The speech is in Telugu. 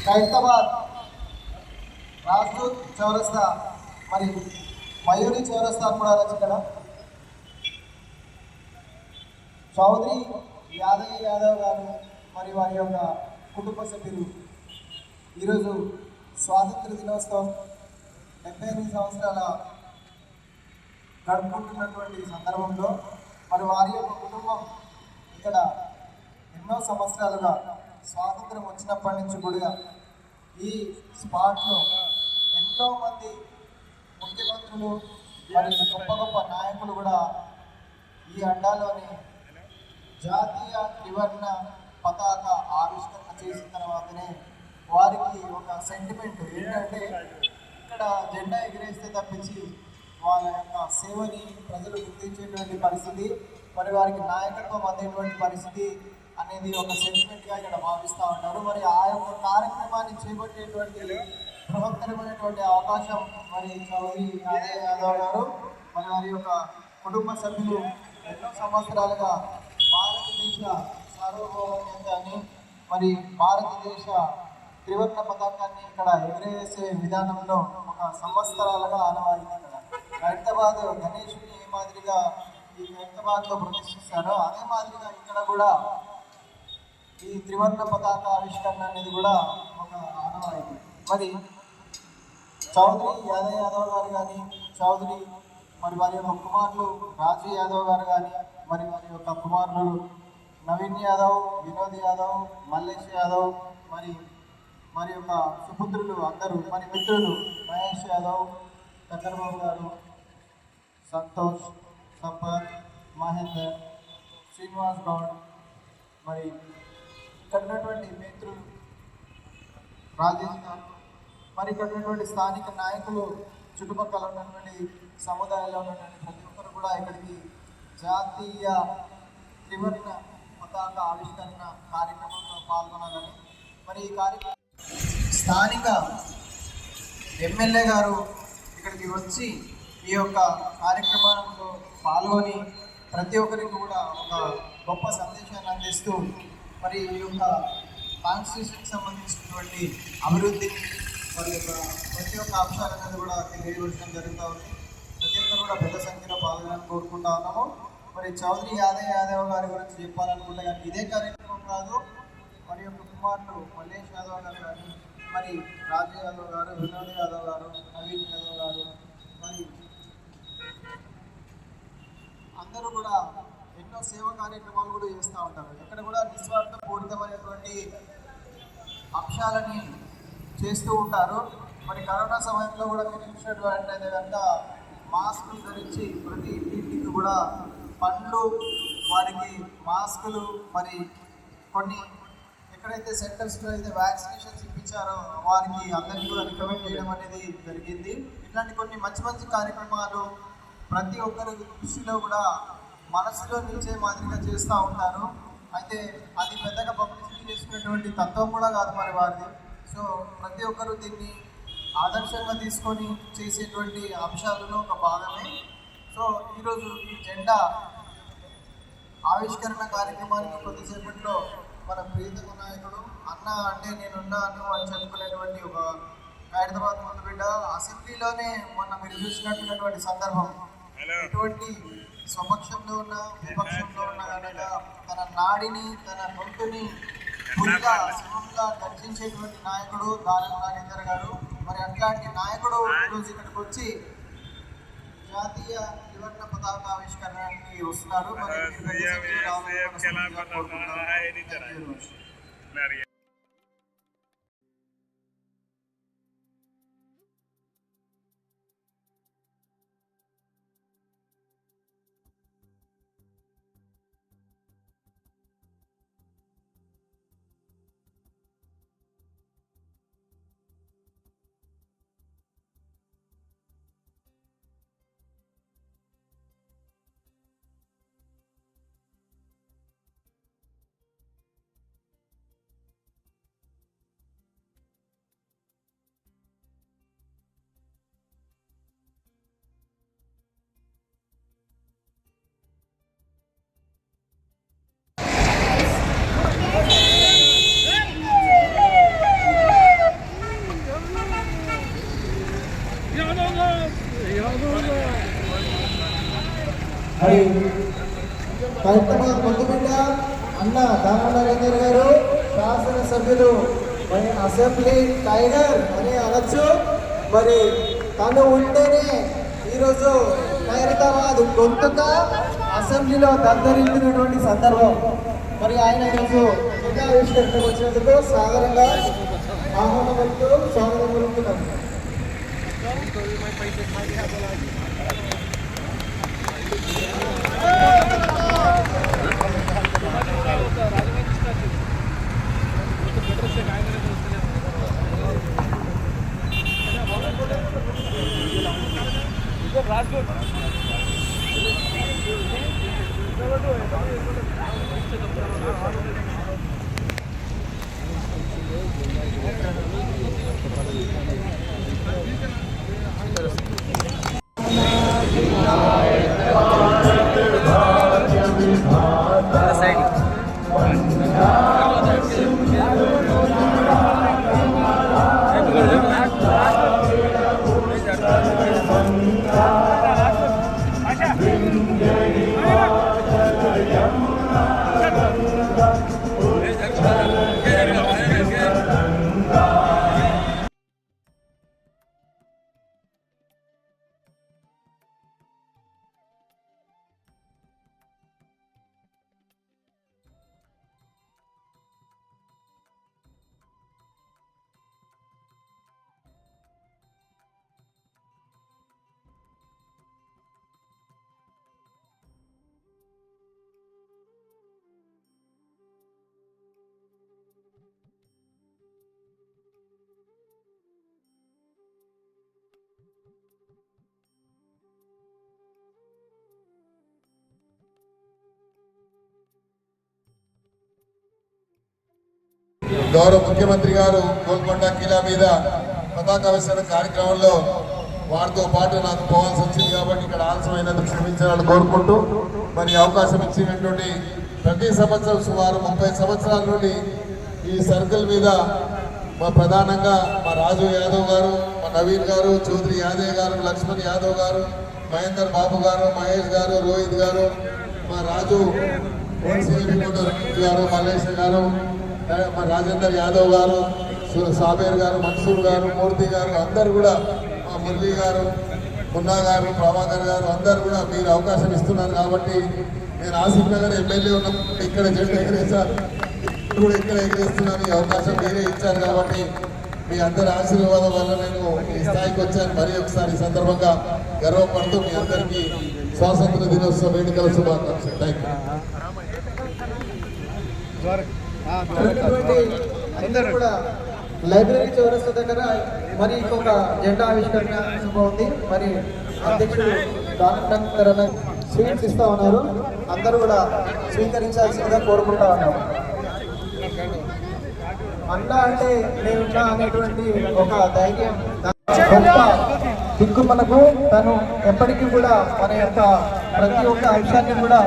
ఖైరతాబాద్ రాజ్దూత్ చౌరస్తా మరి మయూరి చౌరస్తా కూడా ఇక్కడ చౌదరి యాదవ్ గారు మరి వారి యొక్క కుటుంబ సభ్యులు ఈరోజు స్వాతంత్ర దినోత్సవం 78 సంవత్సరాల గడుపుకుంటున్నటువంటి సందర్భంలో మరి వారి యొక్క కుటుంబం ఇక్కడ ఎన్నో సంవత్సరాలుగా స్వాతంత్రం వచ్చినప్పటి నుంచి కూడా ఈ స్పాట్లో ఎంతోమంది ముఖ్యమంత్రులు మరి గొప్ప గొప్ప నాయకులు కూడా ఈ అడ్డాలోని జాతీయ త్రివర్ణ పతాక ఆవిష్కరణ చేసిన తర్వాతనే వారికి ఒక సెంటిమెంట్ ఏంటంటే ఇక్కడ జెండా ఎగిరేస్తే తప్పించి వాళ్ళ యొక్క సేవని ప్రజలు గుర్తించేటువంటి పరిస్థితి, మరి వారికి నాయకత్వం అందేటువంటి పరిస్థితి అనేది ఒక సెంటిమెంట్గా ఇక్కడ భావిస్తూ ఉంటారు. మరి ఆ యొక్క కార్యక్రమాన్ని చేపట్టేటువంటి బృహత్తరమైనటువంటి అవకాశం మరి చౌదరి యాదవ్ గారు మరి వారి యొక్క కుటుంబ సభ్యులు ఎన్నో సంవత్సరాలుగా భారతదేశ సార్వభౌమత్వాన్ని మరి భారతదేశ త్రివర్ణ పతాకాన్ని ఇక్కడ ఎగరేసే విధానంలో ఒక సంవత్సరాలుగా ఆనవాయితీ. ఇక్కడ ఖైరతాబాద్ గణేశుని ఏ మాదిరిగా ఈ ఖైరతాబాద్లో ప్రదర్శిస్తారో అదే మాదిరిగా ఇక్కడ కూడా ఈ త్రివర్ణ పతాక ఆవిష్కరణ అనేది కూడా ఒక ఆనవాయితీ. మరి చౌదరి యాదవ్ గారు కానీ చౌదరి మరి వారి యొక్క కుమారులు రాజు యాదవ్ గారు కానీ మరి వారి యొక్క కుమారులు నవీన్ యాదవ్, వినోద్ యాదవ్, మల్లేష్ యాదవ్ మరి యొక్క సుపుత్రులు అందరూ మరి మిత్రులు మహేష్ యాదవ్, చంద్రబాబు గారు, సంతోష్, సంపత్, మహేందర్, శ్రీనివాస్ గౌడ్ మరి ఇక్కడ ఉన్నటువంటి మిత్రులు రాజేష్ గారు మరి ఇక్కడ ఉన్నటువంటి స్థానిక నాయకులు చుట్టుపక్కల ఉన్నటువంటి సముదాయంలో ఉన్నటువంటి ప్రతి ఒక్కరు కూడా ఇక్కడికి జాతీయ త్రివర్ణ పతాక ఆవిష్కరణ కార్యక్రమంలో పాల్గొనాలని మరి ఈ కార్యక్రమం స్థానిక ఎమ్మెల్యే గారు ఇక్కడికి వచ్చి ఈ యొక్క కార్యక్రమంలో పాల్గొని ప్రతి ఒక్కరికి కూడా ఒక గొప్ప సందేశాన్ని అందిస్తూ మరి ఈ యొక్క కాన్స్టిట్యూషన్కి సంబంధించినటువంటి అభివృద్ధికి మరి యొక్క ప్రతి ఒక్క అంశాలనేది కూడా తెలియవచ్చడం జరుగుతూ ఉంది. ప్రతి ఒక్కరు కూడా పెద్ద సంఖ్యలో పాల్గొనాలని కోరుకుంటా ఉన్నాము. మరి చౌదరి యాదవ్ గారి గురించి చెప్పాలనుకుంటే కానీ ఇదే కార్యక్రమం కాదు, మరి యొక్క కుమారులు మల్లేష్ యాదవ్ గారు కానీ మరి రాజు యాదవ్ గారు, వినోద్ యాదవ్ గారు, నవీన్ యాదవ్ గారు మరి అందరూ కూడా ఎన్నో సేవా కార్యక్రమాలు కూడా చేస్తూ ఉంటారు. ఎక్కడ కూడా నిస్వార్థపూరితమైనటువంటి అంశాలని చేస్తూ ఉంటారు. మరి కరోనా సమయంలో కూడా మీరు చూసినటువంటి కనుక మాస్కులు ధరించి ప్రతి ఇంటికి కూడా పండ్లు వారికి మాస్కులు మరి కొన్ని ఎక్కడైతే సెంటర్స్లో అయితే వ్యాక్సినేషన్స్ ఇప్పించారో వారికి అందరికీ కూడా రికమెండ్ చేయడం అనేది జరిగింది. ఇట్లాంటి కొన్ని మంచి మంచి కార్యక్రమాలు ప్రతి ఒక్కరి దృష్టిలో కూడా మనసులో నిలిచే మాదిరిగా చేస్తూ ఉంటారు. అయితే అది పెద్దగా పబ్లిసిటీ చేసుకునేటువంటి తత్వం కూడా కాదు మరి వారిది. సో ప్రతి ఒక్కరూ దీన్ని ఆదర్శంగా తీసుకొని చేసేటువంటి అంశాలలో ఒక భాగమే. సో ఈరోజు ఈ జెండా ఆవిష్కరణ కార్యక్రమానికి కొద్దిసేపట్లో మన ప్రియతమ నాయకుడు అన్న అంటే నేనున్నాను అని చెప్పుకునేటువంటి ఒక ఖైరతాబాద్ ముందు బిడ్డ అసెంబ్లీలోనే మొన్న మీరు చూసినట్టున్నటువంటి సందర్భం ఎటువంటి స్వపక్షంలో ఉన్న విపక్షంలో ఉన్న కనుక తన నాడిని తన గొంతుని పులిగా సింహంగా గర్జించేటువంటి నాయకుడు దానం నాగేందర్ గారు. మరి అట్లాంటి నాయకుడు ఈరోజు ఇక్కడికి వచ్చి జాతీయ త్రివర్ణ పతాకావిష్కరణకి వస్తున్నారు. మరి మరి హైదరాబాద్ ముద్దుబిడ్డ అన్న దామో నరేందర్ గారు, శాసనసభ్యులు మరి అసెంబ్లీ టైగర్ అని అనొచ్చు. మరి తను ఉంటేనే ఈరోజు హైదరాబాద్ గొంతుగా అసెంబ్లీలో దద్దరిల్లినటువంటి సందర్భం. మరి ఆయన ఈరోజు ఆవిష్కరణకు వచ్చినందుకు సాధారణంగా ఆహ్వానం పలుకుతూ స్వాగతం పలుకుతున్నాం. గౌరవ ముఖ్యమంత్రి గారు గోల్కొండ కిలా మీద పతాకావిష్కరణ కార్యక్రమంలో వారితో పాటు నాకు పోవాల్సి వచ్చింది కాబట్టి ఇక్కడ ఆలస్యమైనందుకు క్షమించాలని కోరుకుంటూ మరి అవకాశం ఇచ్చినటువంటి ప్రతి సంవత్సరం సుమారు 30 సంవత్సరాల నుండి ఈ సర్కిల్ మీద మా ప్రధానంగా మా రాజు యాదవ్ గారు, మా నవీన్ గారు, చౌదరి యాదవ్ గారు, లక్ష్మణ్ యాదవ్ గారు, మహేందర్ బాబు గారు, మహేష్ గారు, రోహిత్ గారు, మా రాజు గారు, మల్లేష్ గారు, మా రాజేందర్ యాదవ్ గారు, సాబేర్ గారు, మన్సూర్ గారు, మూర్తి గారు, అందరు కూడా మా మురళీ గారు, మున్నా గారు, ప్రభాకర్ గారు అందరు కూడా మీరు అవకాశం ఇస్తున్నారు కాబట్టి నేను ఆసిఫ్ నగర్ ఎమ్మెల్యే ఉన్న ఇక్కడ జెండా ఎగరేసారు, కూడా ఇక్కడ ఎగరేస్తున్నాను. ఈ అవకాశం మీరే ఇచ్చారు కాబట్టి మీ అందరి ఆశీర్వాదం వల్ల నేను ఈ స్థాయికి వచ్చాను. మరి ఒకసారి ఈ సందర్భంగా గర్వపడుతూ మీ అందరికీ స్వాతంత్ర దినోత్సవ వేడుకల శుభాకాంక్షలు. Thank you. లైబ్రరీ చౌరస్తా దగ్గర మరి ఇంకొక జెండా ఆవిష్కరణ శుభ ఉంది. మరి అధ్యక్షుడు దానంతరణ స్వీట్స్ ఇస్తా ఉన్నారు, అందరూ కూడా స్వీకరించాల్సిందిగా కోరుకుంటా ఉన్నారు. అన్న అంటే నేనున్నా అనేటువంటి ఒక ధైర్యం గొప్ప దిక్కు మనకు. తను ఎప్పటికీ కూడా మన యొక్క ప్రతి ఒక్క అంశాన్ని కూడా